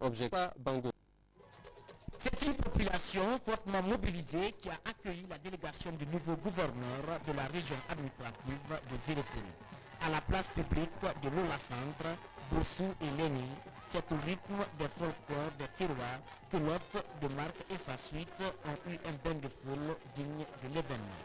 Objectif Bango. C'est une population fortement mobilisée qui a accueilli la délégation du nouveau gouverneur de la région administrative de Zéléphone. À la place publique de Lola Centre, Bossou et Léni, c'est au rythme des folklores des tiroirs que l'hôte de marque et sa suite ont eu un bain de foule digne de l'événement.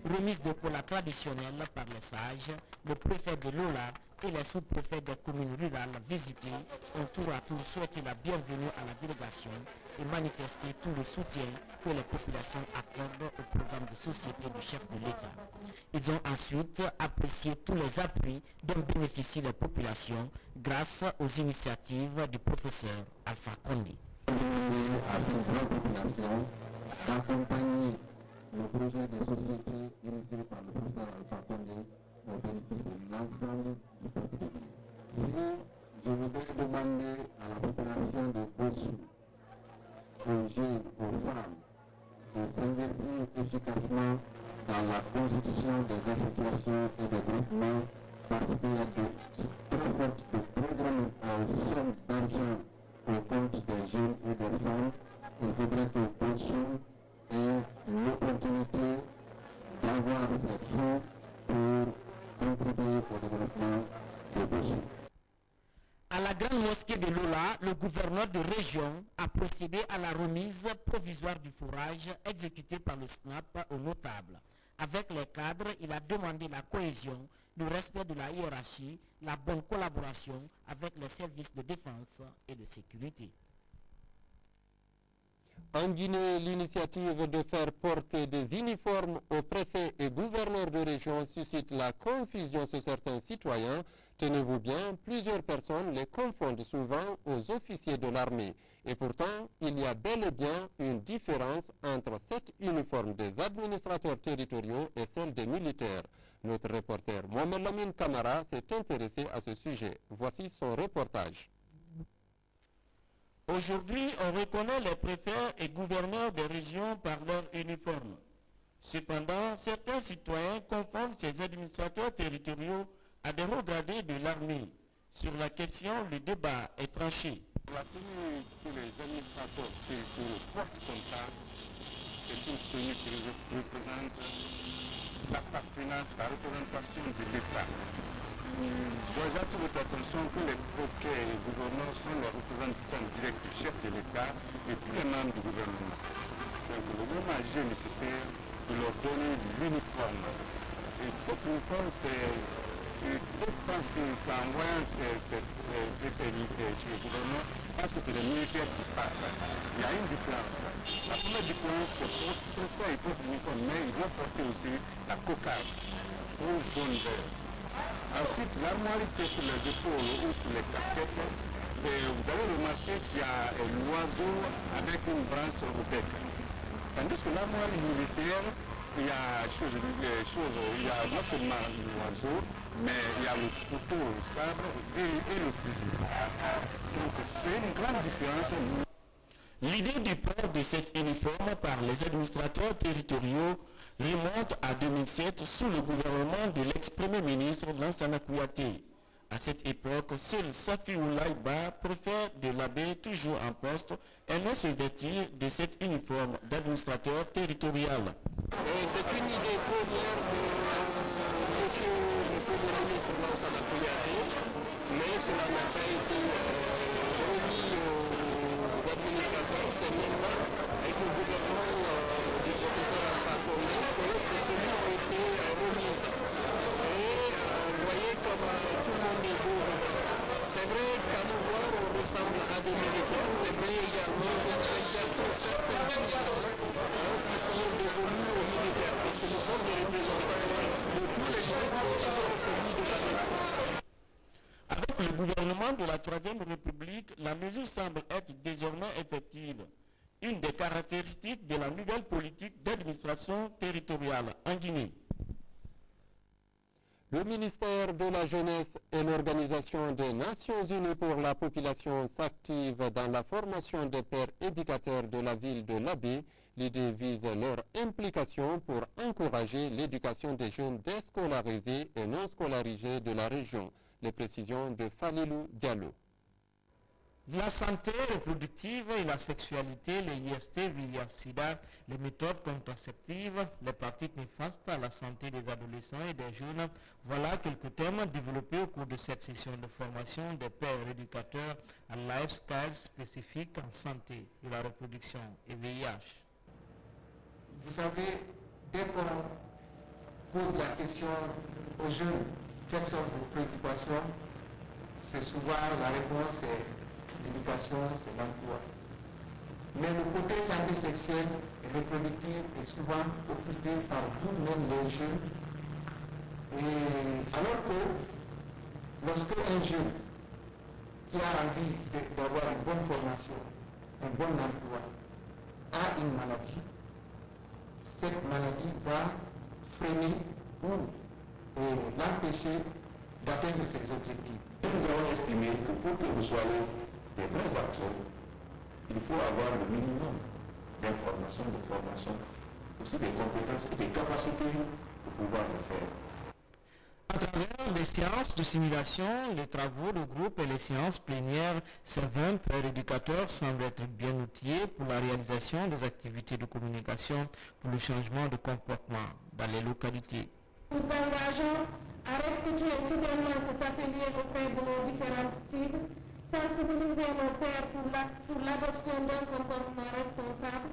Remise de cola traditionnelle par les sages, le préfet de Lola et les sous-préfets des communes rurales visités ont tour à tour souhaité la bienvenue à la délégation et manifesté tout le soutien que les populations accordent au programme de société du chef de l'État. Ils ont ensuite apprécié tous les appuis dont bénéficient les populations grâce aux initiatives du professeur Alpha Condé. À cette grande population d'accompagner le projet de société initié par le professeur Alpha Condé au bénéfice de l'ensemble du peuple. Si je voudrais demander à la population de Bossou, aux jeunes, aux femmes, de s'investir efficacement dans la constitution des associations et des groupements parce qu'il y a de très fortes programmes en somme d'argent au compte des jeunes et des femmes. Il faudrait que Bossou ait l'opportunité d'avoir ces fonds pour contribuer au développement de Bossou. À la grande mosquée de Lola, le gouverneur de région a procédé à la remise provisoire du fourrage exécuté par le SNAP aux notables. Avec les cadres, il a demandé la cohésion, le respect de la hiérarchie, la bonne collaboration avec les services de défense et de sécurité. En Guinée, l'initiative de faire porter des uniformes aux préfets et gouverneurs de région suscite la confusion chez certains citoyens. Tenez-vous bien, plusieurs personnes les confondent souvent aux officiers de l'armée. Et pourtant, il y a bel et bien une différence entre cet uniforme des administrateurs territoriaux et celle des militaires. Notre reporter Mohamed Lamine Kamara s'est intéressé à ce sujet. Voici son reportage. Aujourd'hui, on reconnaît les préfets et gouverneurs des régions par leur uniforme. Cependant, certains citoyens confondent ces administrateurs territoriaux à des hauts gradés de l'armée. Sur la question, le débat est tranché. La tenue que les administrateurs territoriaux portent comme ça, c'est une tenue qui représente l'appartenance, la représentation de l'État. J'attire votre attention que les préfets et les gouverneurs sont les représentants directs du chef de l'État et tous les membres du gouvernement. Donc le moment est nécessaire de leur donner l'uniforme. Et cet uniforme, je pense qu'en voyant ces préfets chez le gouvernement, parce que c'est les militaires qui passent. Il y a une différence. La première différence, c'est que les préfets ils portent l'uniforme, mais ils vont porter aussi la cocarde aux zones vertes. Ensuite, l'armoire qui est sur les épaules ou sur les casquettes, vous allez remarquer qu'il y a l'oiseau avec une branche au bec. Tandis que l'armoire militaire, il y a non seulement l'oiseau, mais il y a le couteau, le sabre et le fusil. Donc c'est une grande différence. L'idée du port de cet uniforme par les administrateurs territoriaux remonte à 2007 sous le gouvernement de l'ex-premier ministre Lansana Kouyaté. À cette époque, seul Safi Oulaïba, préfet de l'Abbé, toujours en poste, aimait se vêtir de cet uniforme d'administrateur territorial. C'est une idée première de monsieur le premier ministre Lansana Kouyaté, mais cela n'a pas été remis aux administrateurs. C'est maintenant avec le gouvernement du professeur Alpha Condé que ces tenues ont été remises. Et vous voyez comme tout le monde est beau. C'est vrai qu'à nous voir, on ressemble à des militaires. C'est vrai également que nous exerçons certains militaires qui sont dévolus aux militaires, parce que nous sommes des représentants de tous les militaires, dont celui de la défense. Avec le gouvernement de la Troisième République, la mesure semble être désormais effective. Une des caractéristiques de la nouvelle politique d'administration territoriale en Guinée. Le ministère de la Jeunesse et l'Organisation des Nations Unies pour la population s'active dans la formation des pères éducateurs de la ville de l'Abbé. L'idée vise leur implication pour encourager l'éducation des jeunes déscolarisés et non scolarisés de la région. Les précisions de Falilou Diallo. La santé reproductive et la sexualité, les IST, VIH-Sida, les méthodes contraceptives, les pratiques néfastes à la santé des adolescents et des jeunes, voilà quelques thèmes développés au cours de cette session de formation des pères éducateurs à lifestyle spécifique en santé de la reproduction et VIH. Vous savez, dès qu'on pose la question aux jeunes, quelles sont vos préoccupations, c'est souvent la réponse est l'éducation, c'est l'emploi. Mais le côté santé sexuelle et reproductive est souvent occupé par vous-même les jeunes. Et alors que lorsque un jeune qui a envie d'avoir une bonne formation, un bon emploi, a une maladie, cette maladie va freiner ou l'empêcher d'atteindre ses objectifs. Nous avons estimé que pour que vous soyez des vrais acteurs, il faut avoir le minimum d'informations, de formation, aussi des compétences et des capacités pour pouvoir le faire. À travers les séances de simulation, les travaux de groupe et les séances plénières, certains pères éducateurs semblent être bien outillés pour la réalisation des activités de communication pour le changement de comportement dans les localités. Nous engageons à restituer fidèlement cet atelier auprès de nos différentes cibles, sensibiliser nos pères pour l'adoption d'un comportement responsable,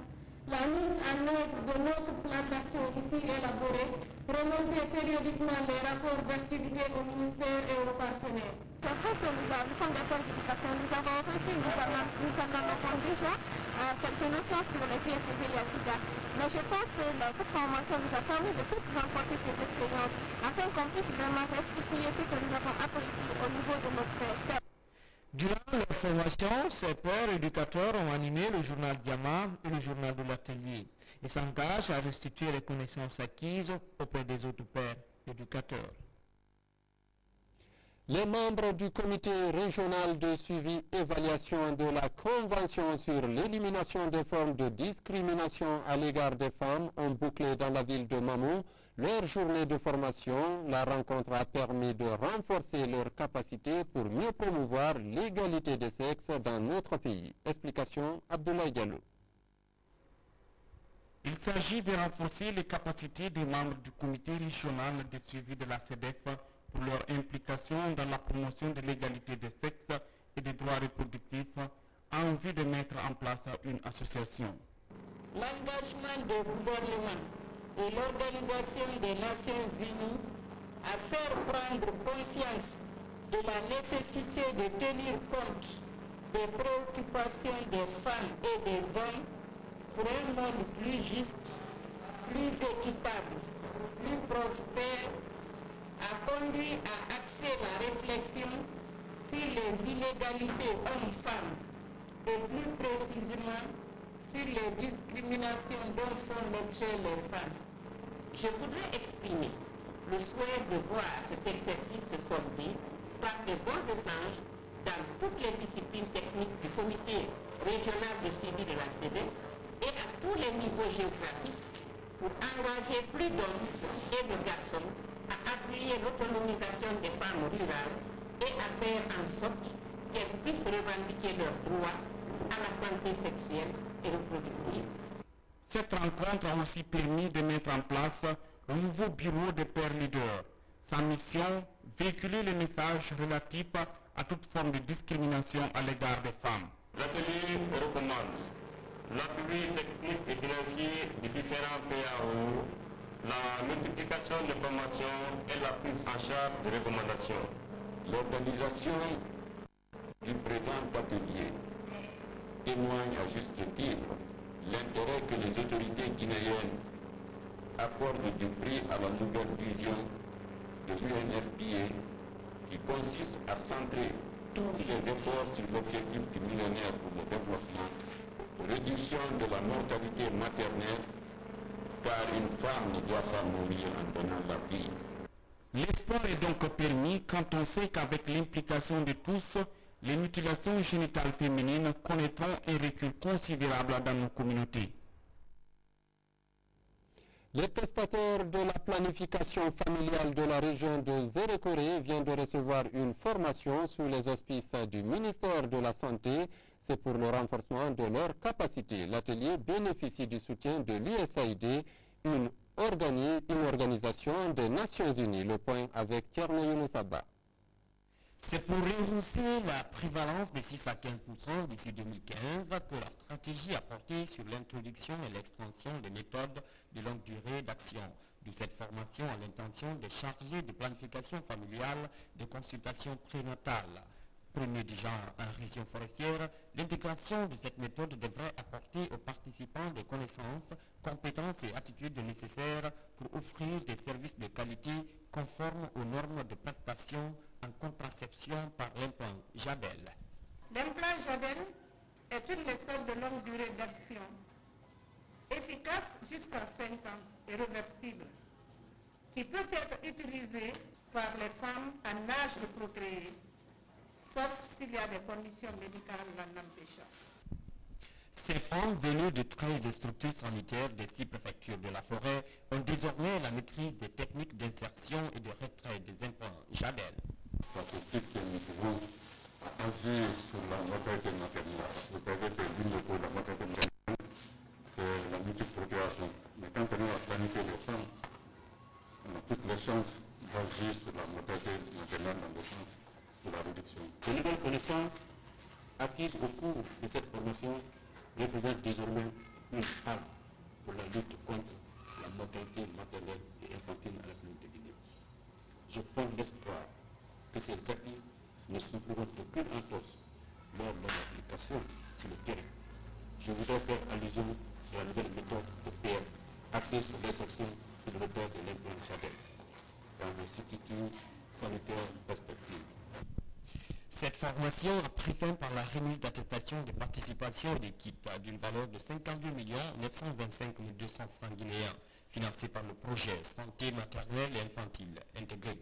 la mise en œuvre de notre plan d'action ici élaboré, remonter périodiquement les rapports d'activité au ministère et aux partenaires. C'est vrai que nous sommes des pères d'éducation, nous avons reçu, nous avons déjà quelques notions sur les IST et SIDA. Mais je pense que cette formation nous a permis de plus renforcer ces expériences afin qu'on puisse vraiment restituer ce que nous avons appris au niveau de notre père. Durant leur formation, ces pères éducateurs ont animé le journal Diamant et le journal de l'atelier et s'engagent à restituer les connaissances acquises auprès des autres pères éducateurs. Les membres du comité régional de suivi-évaluation de la Convention sur l'élimination des formes de discrimination à l'égard des femmes ont bouclé dans la ville de Mamou leur journée de formation. La rencontre a permis de renforcer leurs capacités pour mieux promouvoir l'égalité des sexes dans notre pays. Explication Abdoulaye Diallo. Il s'agit de renforcer les capacités des membres du comité régional de suivi de la CEDEF pour leur implication dans la promotion de l'égalité des sexes et des droits reproductifs en vue de mettre en place une association. L'engagement du gouvernement et l'Organisation des Nations Unies à faire prendre conscience de la nécessité de tenir compte des préoccupations des femmes et des hommes pour un monde plus juste, plus équitable, plus prospère, a conduit à axer la réflexion sur les inégalités hommes-femmes et plus précisément sur les discriminations dont sont l'objet les femmes. Je voudrais exprimer le souhait de voir cet exercice se solder par de bons échanges dans toutes les disciplines techniques du comité régional de suivi de la CEDEF et à tous les niveaux géographiques pour engager plus d'hommes et de garçons à appuyer l'autonomisation des femmes rurales et à faire en sorte qu'elles puissent revendiquer leurs droits à la santé sexuelle et reproductive. Cette rencontre a aussi permis de mettre en place un nouveau bureau de pères leaders. Sa mission, véhiculer les messages relatifs à toute forme de discrimination à l'égard des femmes. L'atelier recommande l'appui technique et financier des différents PAO, la multiplication de formations et la prise en charge de recommandations. L'organisation du présent atelier témoigne à juste titre l'intérêt que les autorités guinéennes accordent du prix à la nouvelle vision de l'UNFPA qui consiste à centrer tous les efforts sur l'objectif du millénaire pour le développement, réduction de la mortalité maternelle, car une femme ne doit pas mourir en donnant la vie. L'espoir est donc permis quand on sait qu'avec l'implication de tous, les mutilations génitales féminines connaîtront un recul considérable dans nos communautés. Les prestataires de la planification familiale de la région de Zérékoré viennent de recevoir une formation sous les auspices du ministère de la Santé. C'est pour le renforcement de leurs capacités. L'atelier bénéficie du soutien de l'USAID, une organisation des Nations Unies. Le point avec Tierno Younoussaba. C'est pour rehausser la prévalence de 6 à 15% d'ici 2015 que la stratégie a porté sur l'introduction et l'extension des méthodes de longue durée d'action. De cette formation à l'intention des chargés de planification familiale de consultation prénatale. Premier du genre en région forestière, l'intégration de cette méthode devrait apporter aux participants des connaissances, compétences et attitudes nécessaires pour offrir des services de qualité conformes aux normes de prestation en contraception par l'implant Jabel. L'implant Jabel est une méthode de longue durée d'action, efficace jusqu'à 5 ans et réversible, qui peut être utilisée par les femmes en âge de procréer, sauf s'il y a des conditions médicales l'en empêchant. Ces femmes venues de 13 structures sanitaires des 6 préfectures de la forêt ont désormais la maîtrise des techniques d'insertion et de retrait des implants Jabel. Statistique que nous pouvons agir sur la mortalité maternelle. Vous savez que l'une des causes de la mortalité maternelle, c'est la multiprocréation. Mais quand on a planifié les femmes, on a toutes les chances d'agir sur la mortalité maternelle dans le sens de la réduction. Les nouvelles connaissances acquises au cours de cette formation représentent désormais une arme pour la lutte contre la mortalité maternelle et infantile à la clinique de Guinée. Je fonde l'espoir que ces acquis ne souffriront d'aucune entorse lors de leur application sur le terrain. Je voudrais faire allusion à la nouvelle méthode de PM axée sur l'insertion et le retard de l'implant Jabel dans les structures sanitaires respectives. Cette formation a pris fin par la remise d'attestation de participation et des kits d'une valeur de 52 925 200 francs guinéens, financé par le projet Santé maternelle et infantile intégré.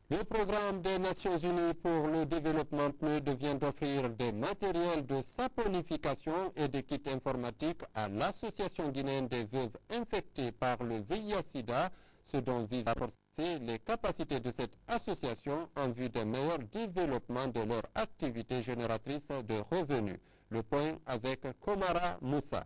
Le programme des Nations Unies pour le développement PNUD vient d'offrir des matériels de saponification et des kits informatiques à l'Association guinéenne des veuves infectées par le VIH-Sida, ce dont vise à renforcer les capacités de cette association en vue d'un meilleur développement de leur activité génératrice de revenus. Le point avec Komara Moussa.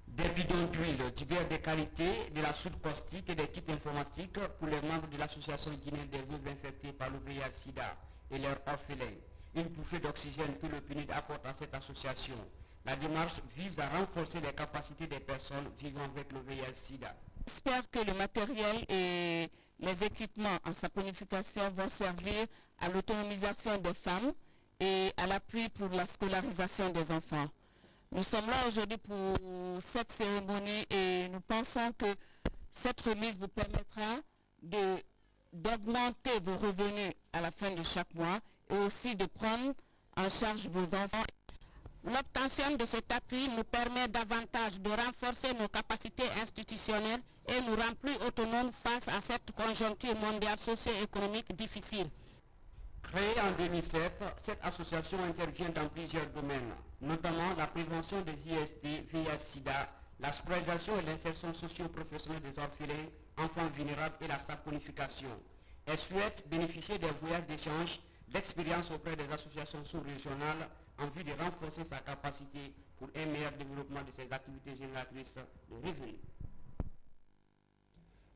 Des bidons d'huile, du beurre de qualité, de la soude caustique et des kits informatiques pour les membres de l'association guinéenne des veuves infectées par le VIH-Sida et leurs orphelins. Une bouffée d'oxygène que le PNUD apporte à cette association. La démarche vise à renforcer les capacités des personnes vivant avec le VIH-Sida. J'espère que le matériel et les équipements en saponification vont servir à l'autonomisation des femmes et à l'appui pour la scolarisation des enfants. Nous sommes là aujourd'hui pour cette cérémonie et nous pensons que cette remise vous permettra d'augmenter vos revenus à la fin de chaque mois et aussi de prendre en charge vos enfants. L'obtention de cet appui nous permet davantage de renforcer nos capacités institutionnelles et nous rend plus autonomes face à cette conjoncture mondiale socio-économique difficile. Créée en 2007, cette association intervient dans plusieurs domaines, notamment la prévention des IST, VIH-Sida, la scolarisation et l'insertion socio-professionnelle des orphelins, enfants vulnérables et la saponification. Elle souhaite bénéficier des voyages d'échange, d'expériences auprès des associations sous-régionales en vue de renforcer sa capacité pour un meilleur développement de ses activités génératrices de revenus.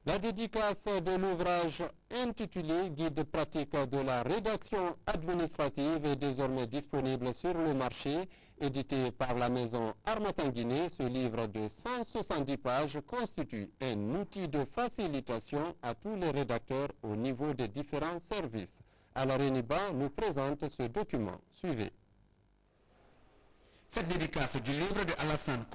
La dédicace de l'ouvrage intitulé « Guide pratique de la rédaction administrative » est désormais disponible sur le marché. Édité par la maison Harmattan Guinée, ce livre de 170 pages constitue un outil de facilitation à tous les rédacteurs au niveau des différents services. Alareniba nous présente ce document. Suivez. Cette dédicace du livre de Alassane